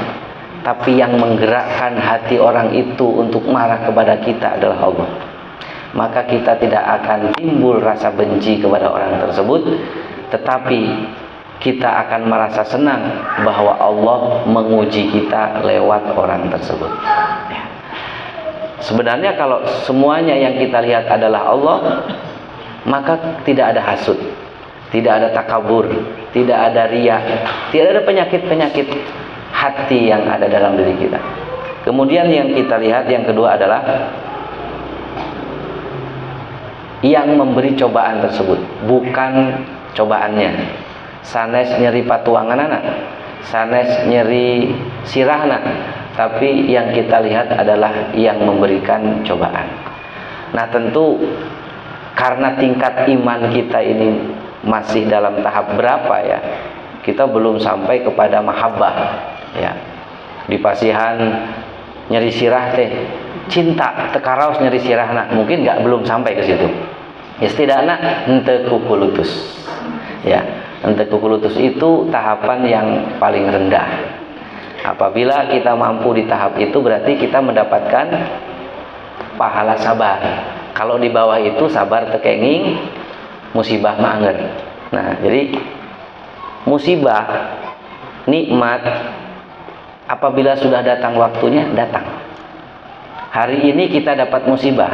tapi yang menggerakkan hati orang itu untuk marah kepada kita adalah Allah. Maka kita tidak akan timbul rasa benci kepada orang tersebut, tetapi kita akan merasa senang bahwa Allah menguji kita lewat orang tersebut. Ya. Sebenarnya kalau semuanya yang kita lihat adalah Allah, maka tidak ada hasud, tidak ada takabur, tidak ada riya, tidak ada penyakit-penyakit hati yang ada dalam diri kita. Kemudian yang kita lihat yang kedua adalah yang memberi cobaan tersebut, bukan cobaannya. Sanes nyeri patuangan anak, sanes nyeri sirahna, tapi yang kita lihat adalah yang memberikan cobaan. Nah, tentu karena tingkat iman kita ini masih dalam tahap berapa ya, kita belum sampai kepada mahabbah ya. Di pasihan nyeri sirah teh cinta tekaraos nyeri sirahna, mungkin belum sampai ke situ. Ya, setidaknya henteu kukulutus. Ya, henteu kukulutus itu tahapan yang paling rendah. Apabila kita mampu di tahap itu, berarti kita mendapatkan pahala sabar. Kalau di bawah itu sabar tekenging, musibah mangger. Nah, jadi musibah, nikmat, apabila sudah datang waktunya, datang. Hari ini kita dapat musibah,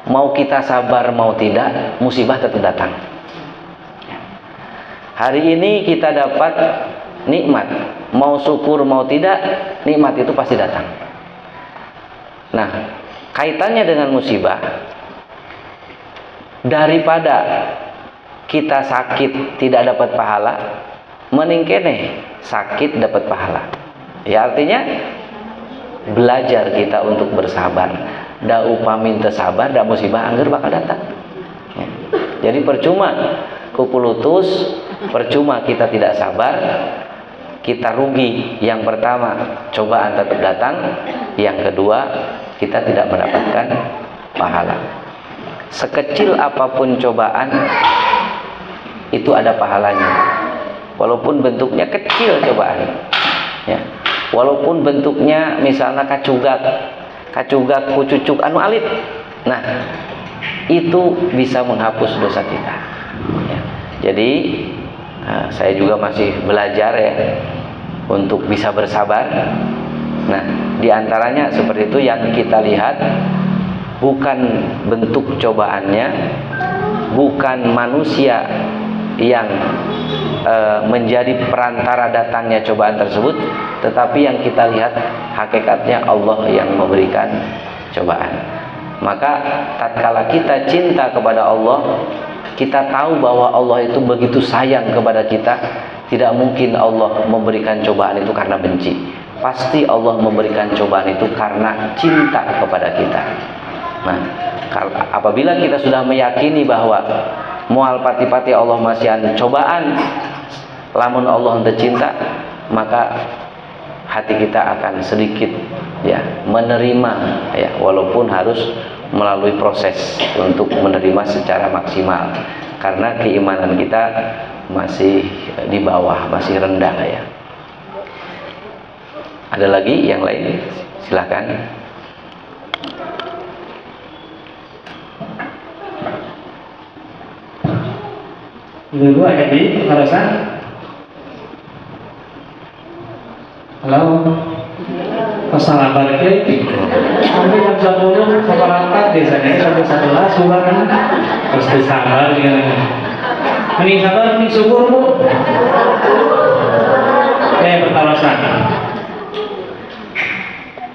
mau kita sabar mau tidak, musibah tetap datang. Hari ini kita dapat nikmat, mau syukur mau tidak, nikmat itu pasti datang. Nah, kaitannya dengan musibah, daripada kita sakit tidak dapat pahala, mending kene sakit dapat pahala. Ya, artinya belajar kita untuk bersabar. Da upamin teu sabar, da musibah angger bakal datang. Ya. Jadi percuma kukulutus, percuma kita tidak sabar, kita rugi. Yang pertama, cobaan tetap datang. Yang kedua, kita tidak mendapatkan pahala. Sekecil apapun cobaan, itu ada pahalanya. Walaupun bentuknya kecil cobaan. Ya. Walaupun bentuknya misalnya kacugak kucucuk anu alit. Nah, itu bisa menghapus dosa kita. Ya. Jadi saya juga masih belajar ya untuk bisa bersabar. Nah, diantaranya seperti itu yang kita lihat bukan bentuk cobaannya, bukan manusia yang menjadi perantara datangnya cobaan tersebut, tetapi yang kita lihat hakikatnya Allah yang memberikan cobaan. Maka tatkala kita cinta kepada Allah, kita tahu bahwa Allah itu begitu sayang kepada kita, tidak mungkin Allah memberikan cobaan itu karena benci. Pasti Allah memberikan cobaan itu karena cinta kepada kita. Nah, apabila kita sudah meyakini bahwa moal pati-pati Allah masih ada cobaan, lamun Allah untuk cinta, maka hati kita akan sedikit ya menerima ya, walaupun harus melalui proses untuk menerima secara maksimal karena keimanan kita masih di bawah, masih rendah ya. Ada lagi yang lain? Silakan. Ibu-ibu ada di kawasan? Halo. Assalamualaikum. Sampai jam 10 seperempat biasanya sampai 11 bulan. Pasti sabar ya. Mending sabar, mending syukur bu. Pertawasan.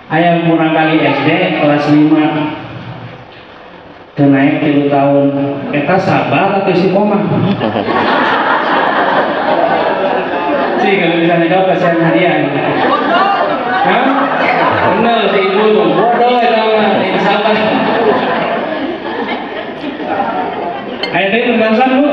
Ayah kurang kali SD kelas 5 dan naik 3 tahun. Kita sabar atau istiqomah? Sih kalau misalnya kau kasihan hadiah. Hah? Benar si ibu tuh bodoh ya kawan. Ini sabar. Ayat ini pembahasan bu.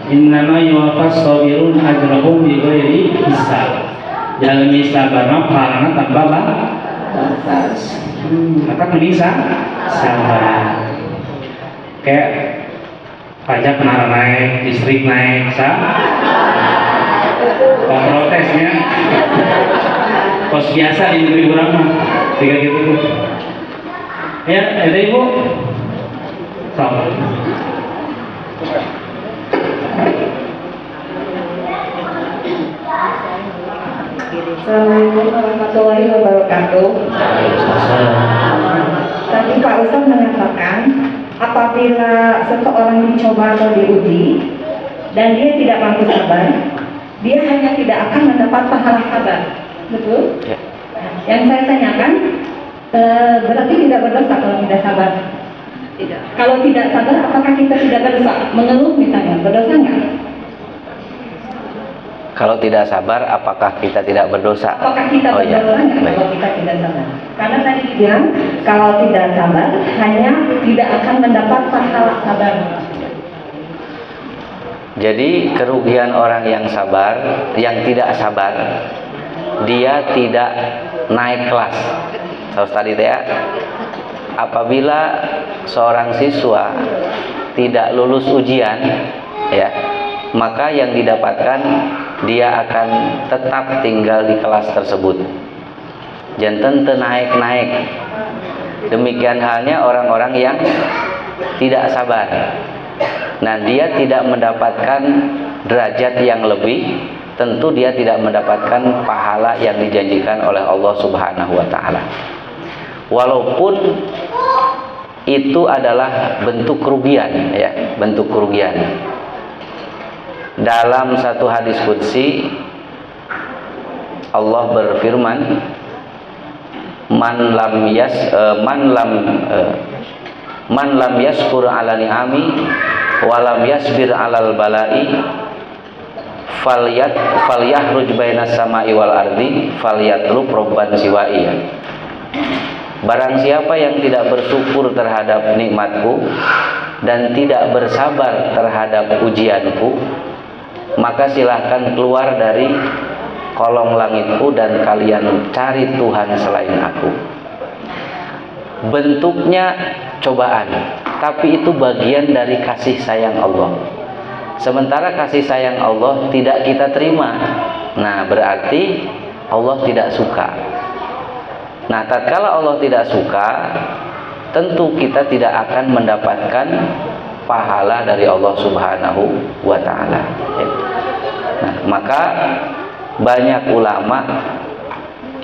Innama yuwaffas sabirun ajrahum bighairi hisab. Jalmi sabar mah pahalana tanpa batas. Maka bisa sabar. Kayak pajak kena naik, listrik naik, protesnya kos biasa di negeri orang mah tiga gitu. Ya, ada ibu. Sabar. Assalamualaikum warahmatullahi wabarakatuh. Tadi Pak Ustadz mengatakan apabila seseorang dicoba atau diuji dan dia tidak mampu sabar, dia hanya tidak akan mendapat pahala sabar. Betul? Ya. Yang saya tanyakan, berarti tidak berdosa kalau tidak sabar? Tidak. Kalau tidak sabar, apakah kita tidak berdosa? Mengeluh misalnya, berdosa nggak? Kalau tidak sabar, apakah kita tidak berdosa? Apakah kita berdosa nggak kalau kita tidak sabar? Karena tadi dibilang kalau tidak sabar hanya tidak akan mendapat pahala sabar. Jadi kerugian orang yang sabar, yang tidak sabar, dia tidak naik kelas. Terus tadi ya, apabila seorang siswa tidak lulus ujian, ya, maka yang didapatkan dia akan tetap tinggal di kelas tersebut. Janten naik-naik. Demikian halnya orang-orang yang tidak sabar. Nah, dia tidak mendapatkan derajat yang lebih, tentu dia tidak mendapatkan pahala yang dijanjikan oleh Allah Subhanahu wa taala. Walaupun itu adalah bentuk kerugian, ya, bentuk kerugian. Dalam satu hadis qudsi Allah berfirman, man lam yashkur ala ni'ami wa lam yasbir alal bala'i falyahruj bainas sama'i wal ardi falyatlub robban siwa'i. Barang siapa yang tidak bersyukur terhadap nikmatku dan tidak bersabar terhadap ujianku, maka silahkan keluar dari kolong langitku dan kalian cari Tuhan selain aku. Bentuknya cobaan, tapi itu bagian dari kasih sayang Allah. Sementara kasih sayang Allah tidak kita terima, nah berarti Allah tidak suka. Nah, tatkala Allah tidak suka, tentu kita tidak akan mendapatkan pahala dari Allah Subhanahu wa taala. Nah, maka banyak ulama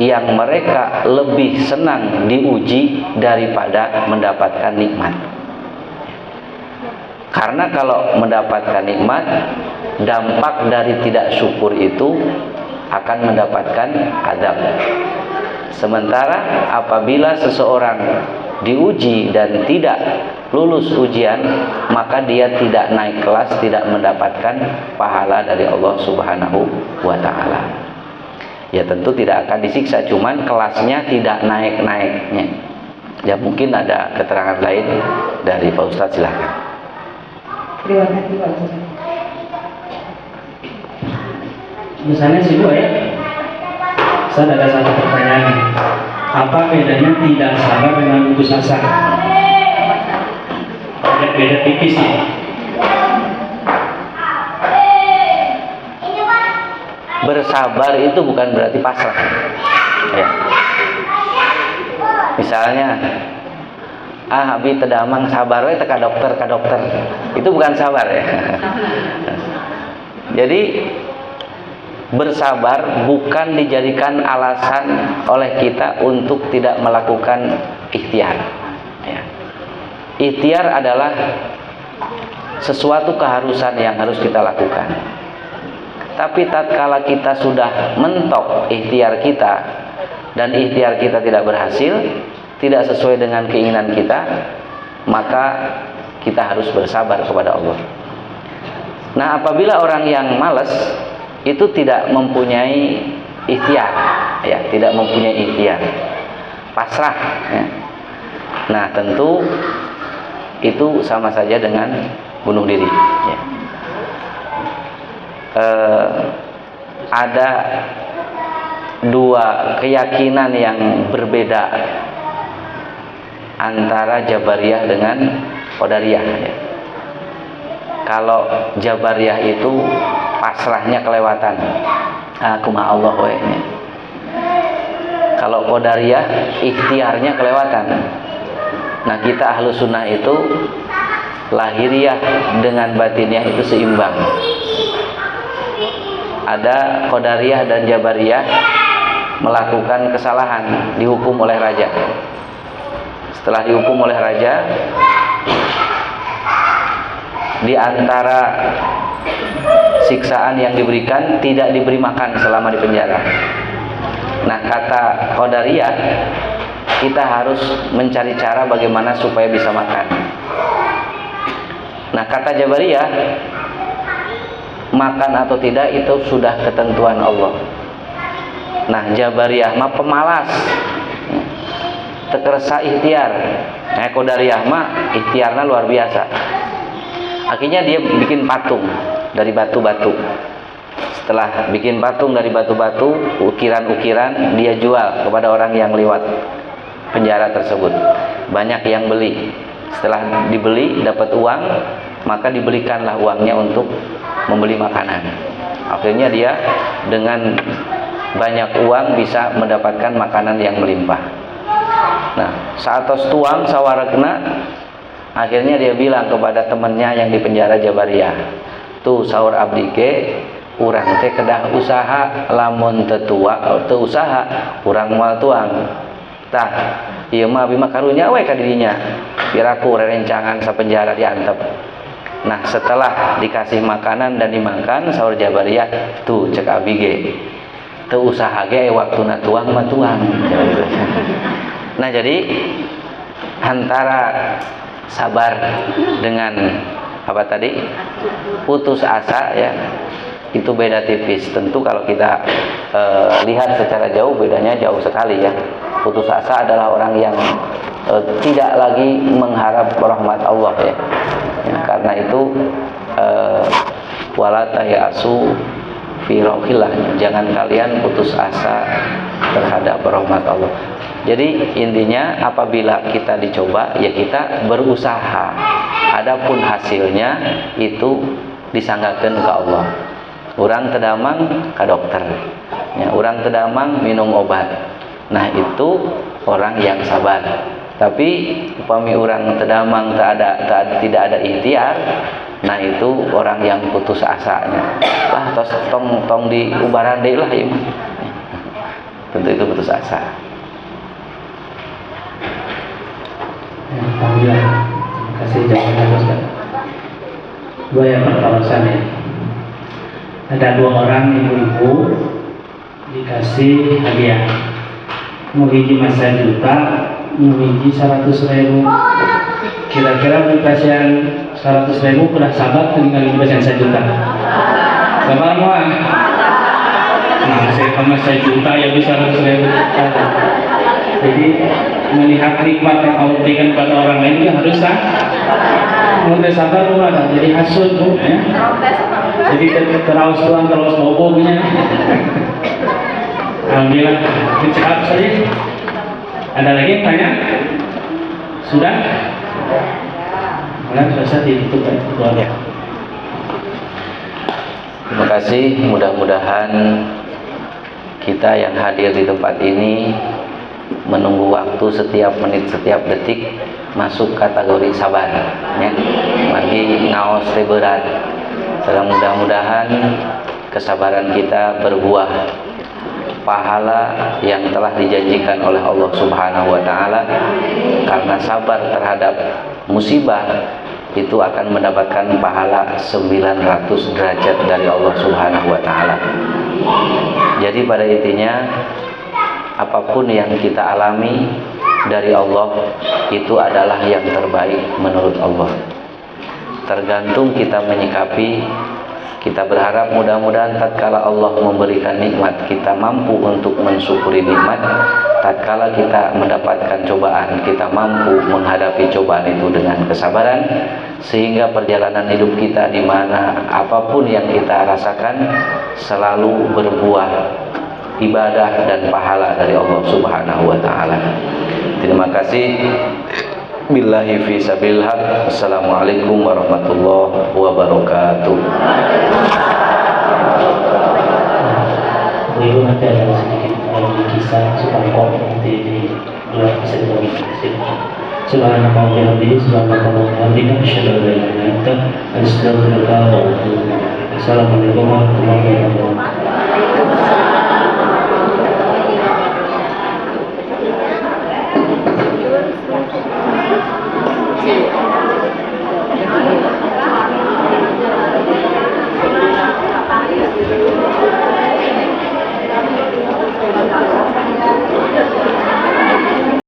yang mereka lebih senang diuji daripada mendapatkan nikmat. Karena kalau mendapatkan nikmat, dampak dari tidak syukur itu akan mendapatkan azab. Sementara apabila seseorang diuji dan tidak lulus ujian, maka dia tidak naik kelas, tidak mendapatkan pahala dari Allah Subhanahu wa taala. Ya tentu tidak akan disiksa, cuman kelasnya tidak naik-naiknya. Ya mungkin ada keterangan lain dari Pak Ustadz, silakan. Terima kasih Pak Ustadz. Misalnya sih Bu ya, saya ada satu pertanyaan. Apa bedanya tidak sabar dengan putus asa? Beda tipis ya. Bersabar itu bukan berarti pasrah. Ya. Misalnya, abi tedamang sabar we teka dokter ka dokter. Itu bukan sabar ya. Jadi bersabar bukan dijadikan alasan oleh kita untuk tidak melakukan ikhtiar. Ya. ikhtiar adalah sesuatu keharusan yang harus kita lakukan. Tapi tatkala kita sudah mentok ikhtiar kita dan ikhtiar kita tidak berhasil, tidak sesuai dengan keinginan kita, maka kita harus bersabar kepada Allah. Nah, apabila orang yang malas itu tidak mempunyai ikhtiar, ya, tidak mempunyai ikhtiar, pasrah, ya. Nah, tentu itu sama saja dengan bunuh diri, ya. Ada dua keyakinan yang berbeda antara Jabariyah dengan Qadariyah, ya. Kalau Jabariyah itu pasrahnya kelewatan, aku mah Allah we. Kalau Qadariyah ikhtiarnya kelewatan. Nah, kita ahlu sunnah itu lahiriah dengan batiniah itu seimbang. Ada Qadariyah dan Jabariyah melakukan kesalahan, dihukum oleh raja. Setelah dihukum oleh raja, di antara siksaan yang diberikan, tidak diberi makan selama di penjara. Nah, kata Qadariyah, kita harus mencari cara bagaimana supaya bisa makan. Nah, kata Jabariyah, makan atau tidak itu sudah ketentuan Allah. Nah, Jabariyah mah pemalas, tekersa ikhtiar. Nah, Qadariyah mah ikhtiarnya luar biasa. Akhirnya dia bikin patung dari batu-batu. Setelah bikin patung dari batu-batu, ukiran-ukiran, dia jual kepada orang yang lewat penjara tersebut. Banyak yang beli. Setelah dibeli, dapat uang, maka dibelikanlah uangnya untuk membeli makanan. Akhirnya dia dengan banyak uang bisa mendapatkan makanan yang melimpah. Nah, saat tos tuang sawaregna, akhirnya dia bilang kepada temannya yang di penjara Jabariyah, tuh saur abdi ge, urang teh kedah usaha, lamun teu usaha, urang moal tuang. Tah, ieu mah abdi mah karunya we ka dirinya, piraku rerencangan sapenjara diantep. Nah, setelah dikasih makanan dan dimakan, saur Jabariyah, tuh cek abdi ge, teu usaha ge waktuna tuang mah tuang. Nah, jadi antara sabar dengan apa tadi, putus asa, ya, itu beda tipis. Tentu kalau kita lihat secara jauh, bedanya jauh sekali, ya. Putus asa adalah orang yang tidak lagi mengharap rahmat Allah, ya. Ya, karena itu wala tayasu fi rauhillah, jangan kalian putus asa terhadap rahmat Allah. Jadi intinya apabila kita dicoba, ya kita berusaha. Adapun hasilnya itu disanggakeun ke Allah. Urang tedamang ka dokter, ya, urang tedamang minum obat. Nah, itu orang yang sabar. Tapi upami urang tedamang tidak ada ikhtiar, nah itu orang yang putus asanya. Lah tos tong di ubaran deui lah ieu. Tentu itu putus asa. Alhamdulillah, terima kasih jawabannya Ustaz. Dua yang pertolosan, ya. Ada dua orang ibu-ibu dikasih hadiah. Mau hiji masa juta, mau hiji 100.000. Kira-kira pasien 100.000 udah sabar tinggal pasien 1 juta. Sabar mah. Nah, saya juta ya bisa 100.000. Jadi melihat nikmat yang Allah berikan kepada orang lain juga harus mulai sabar rumah, jadi hasud, ya. Jadi terus tuang terus boboknya. Alhamdulillah, dicekap saja. Ada lagi yang tanya? Sudah? Mulai selesai ditutup ya. Terima kasih. Mudah-mudahan kita yang hadir di tempat ini menunggu waktu setiap menit, setiap detik masuk kategori sabar, ya. Bagi ngaos teh berat. Mudah-mudahan kesabaran kita berbuah pahala yang telah dijanjikan oleh Allah Subhanahu wa taala karena sabar terhadap musibah itu akan mendapatkan pahala 900 derajat dari Allah Subhanahu wa taala. Jadi pada intinya apapun yang kita alami dari Allah itu adalah yang terbaik menurut Allah. Tergantung kita menyikapi. Kita berharap mudah-mudahan tatkala Allah memberikan nikmat, kita mampu untuk mensyukuri nikmat. Tatkala kita mendapatkan cobaan, kita mampu menghadapi cobaan itu dengan kesabaran, sehingga perjalanan hidup kita di mana apapun yang kita rasakan selalu berbuah ibadah dan pahala dari Allah Subhanahu wa taala. Terima kasih. Billahi fi sabilil haq. Assalamualaikum warahmatullahi wabarakatuh. Bu Ibu, nanti ada sedikit kisah Supangkop nanti di luar bisa dibagikan. Subhanallah wa bihamdihi, subhanallah wa bihamdihi, asyhadu an la ilaha illa anta, astaghfiruka wa atubu ilaik. Assalamualaikum warahmatullahi wabarakatuh.